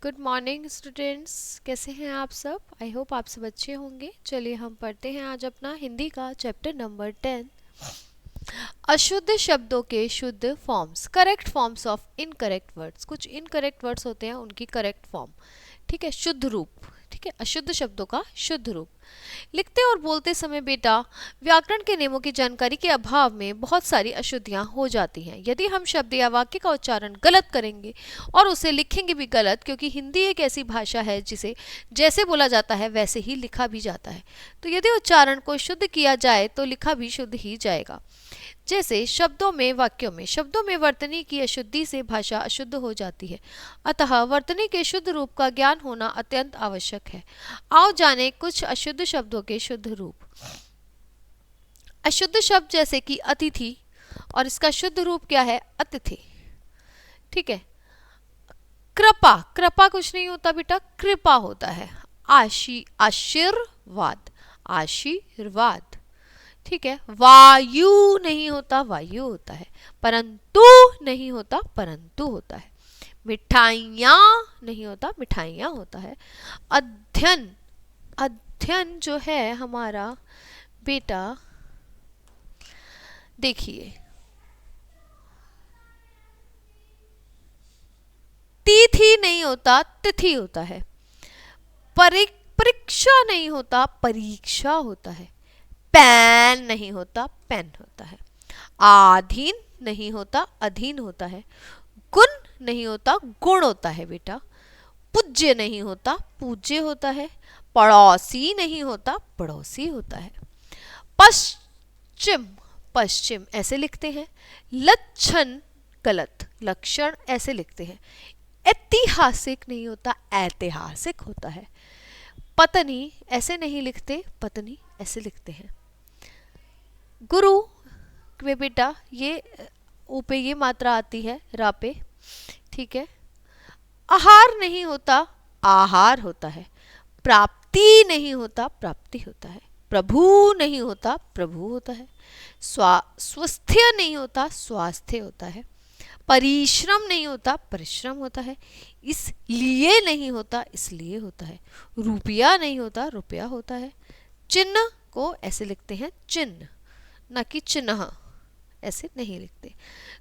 Good morning students, कैसे हैं आप सब। आई होप आप सब अच्छे होंगे। चलिए हम पढ़ते हैं आज अपना हिंदी का चैप्टर नंबर 10, अशुद्ध शब्दों के शुद्ध forms, correct forms of incorrect words. कुछ इनकरेक्ट वर्ड्स होते हैं, उनकी करेक्ट फॉर्म, ठीक है, शुद्ध रूप, ठीक है, अशुद्ध शब्दों का शुद्ध रूप। लिखते और बोलते समय बेटा व्याकरण के नियमों की जानकारी के अभाव में बहुत सारी अशुद्धियां हो जाती हैं। यदि हम शब्द या वाक्य का उच्चारण गलत करेंगे और उसे लिखेंगे भी गलत, क्योंकि हिंदी एक ऐसी भाषा है जिसे जैसे बोला जाता है वैसे ही लिखा भी जाता है, तो यदि उच्चारण को शुद्ध किया जाए तो लिखा भी शुद्ध ही जाएगा। जैसे शब्दों में, वाक्यों में, शब्दों में वर्तनी की अशुद्धि से भाषा अशुद्ध हो जाती है। अतः वर्तनी के शुद्ध रूप का ज्ञान होना अत्यंत आवश्यक है। आओ जाने कुछ अशुद्ध शब्दों के शुद्ध रूप। अशुद्ध शब्द जैसे कि अतिथि, और इसका शुद्ध रूप क्या है, अतिथि, ठीक है। कृपा, कृपा कुछ नहीं होता बेटा, कृपा होता है। आशीर्वाद, आशीर्वाद, ठीक है। वायु नहीं होता, वायु होता है। परंतु नहीं होता, परंतु होता है। मिठाइयाँ नहीं होता, मिठाइयाँ होता है। अध्ययन, अध्ययन जो है हमारा बेटा, देखिए, तिथि नहीं होता, तिथि होता है। परीक्षा नहीं होता, परीक्षा होता है। पैन नहीं होता, पेन होता है। आधीन नहीं होता, अधीन होता है। गुण नहीं होता, गुण होता है बेटा। पूज्य नहीं होता, पूज्य होता है। पड़ोसी नहीं होता, पड़ोसी होता है। पश्चिम, पश्चिम ऐसे लिखते हैं। लक्षण गलत, लक्षण ऐसे लिखते हैं। ऐतिहासिक नहीं होता, ऐतिहासिक होता है। पत्नी ऐसे नहीं लिखते, पत्नी ऐसे लिखते हैं। गुरु में बेटा ये ऊपे ये मात्रा आती है रा पे, ठीक है। आहार नहीं होता, आहार होता है। प्राप्ति नहीं होता, प्राप्ति होता है। प्रभु नहीं होता, प्रभु होता है। स्वास्थ्य नहीं होता, स्वास्थ्य होता है। परिश्रम नहीं होता, परिश्रम होता है। इसलिए नहीं होता, इसलिए होता है। रुपया नहीं होता, रुपया होता है। चिन्ह को ऐसे लिखते हैं, चिन्ह, ना कि चिन्ह, ऐसे नहीं लिखते।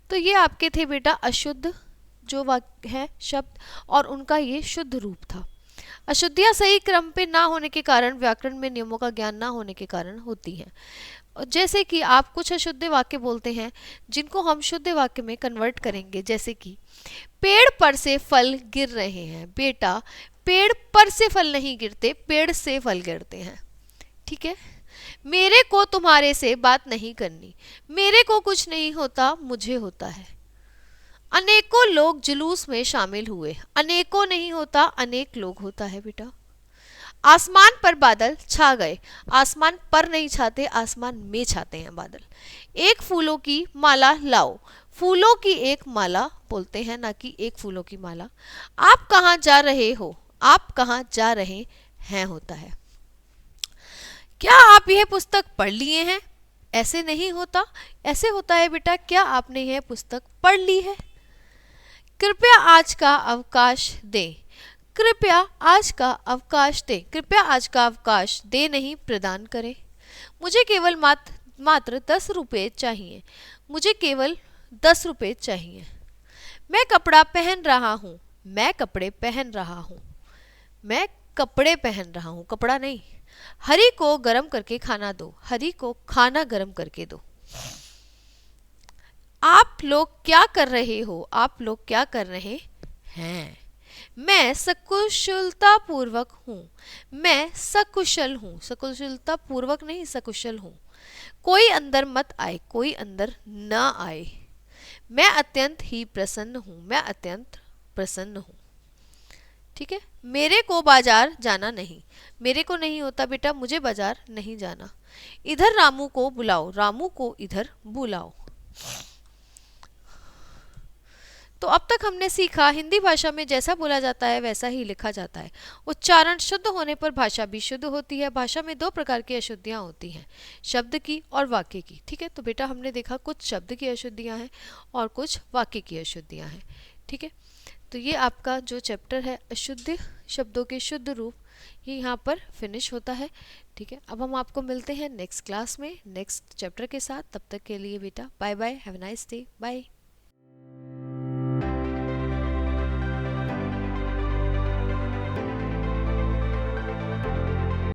तो ये आपके थे बेटा अशुद्ध जो वाक्य है शब्द, और उनका ये शुद्ध रूप था। अशुद्धियां सही क्रम पे ना होने के कारण, व्याकरण में नियमों का ज्ञान ना होने के कारण होती हैं। जैसे कि आप कुछ अशुद्ध वाक्य बोलते हैं जिनको हम शुद्ध वाक्य में कन्वर्ट करेंगे, जैसे कि पेड़ पर से फल गिर रहे हैं। बेटा पेड़ पर से फल नहीं गिरते, पेड़ से फल गिरते हैं, ठीक है। मेरे को तुम्हारे से बात नहीं करनी, मेरे को कुछ नहीं होता, मुझे होता है। अनेकों लोग जुलूस में शामिल हुए, अनेकों नहीं होता, अनेक लोग होता है बेटा। आसमान पर बादल छा गए, आसमान पर नहीं छाते, आसमान में छाते हैं बादल। एक फूलों की माला लाओ, फूलों की एक माला बोलते हैं, ना कि एक फूलों की माला। आप कहाँ जा रहे हो, आप कहाँ जा रहे हैं होता है। क्या आप यह पुस्तक पढ़ लिए हैं, ऐसे नहीं होता, ऐसे होता है बेटा, क्या आपने यह पुस्तक पढ़ ली है। कृपया आज का अवकाश दें, कृपया आज का अवकाश दें, कृपया आज का अवकाश दे नहीं प्रदान करें। मुझे केवल मात्र 10 रुपये चाहिए, मुझे केवल 10 रुपये चाहिए। मैं कपड़ा पहन रहा हूँ, मैं कपड़े पहन रहा हूँ, मैं कपड़े पहन रहा हूँ, कपड़ा नहीं। हरी को गर्म करके खाना दो, हरी को खाना गर्म करके दो। आप लोग क्या कर रहे हो, आप लोग क्या कर रहे हैं। मैं सकुशलता पूर्वक हूँ, मैं सकुशल हूँ, सकुशलता पूर्वक नहीं, सकुशल हूँ। कोई अंदर मत आए, कोई अंदर न आए। मैं अत्यंत ही प्रसन्न हूँ, मैं अत्यंत प्रसन्न हूँ, ठीक है। मेरे को बाजार जाना नहीं, मेरे को नहीं होता बेटा, मुझे बाजार नहीं जाना। इधर रामू को बुलाओ, रामू को इधर बुलाओ। तो अब तक हमने सीखा हिंदी भाषा में जैसा बोला जाता है वैसा ही लिखा जाता है। उच्चारण शुद्ध होने पर भाषा भी शुद्ध होती है। भाषा में दो प्रकार की अशुद्धियाँ होती हैं, शब्द की और वाक्य की, ठीक है। तो बेटा हमने देखा कुछ शब्द की अशुद्धियाँ हैं और कुछ वाक्य की अशुद्धियाँ हैं, ठीक है। तो ये आपका जो चैप्टर है अशुद्ध शब्दों के शुद्ध रूप, ये यहाँ पर फिनिश होता है। ठीक है, अब हम आपको मिलते हैं नेक्स्ट क्लास में नेक्स्ट चैप्टर के साथ। तब तक के लिए बेटा bye bye, have a nice day, bye.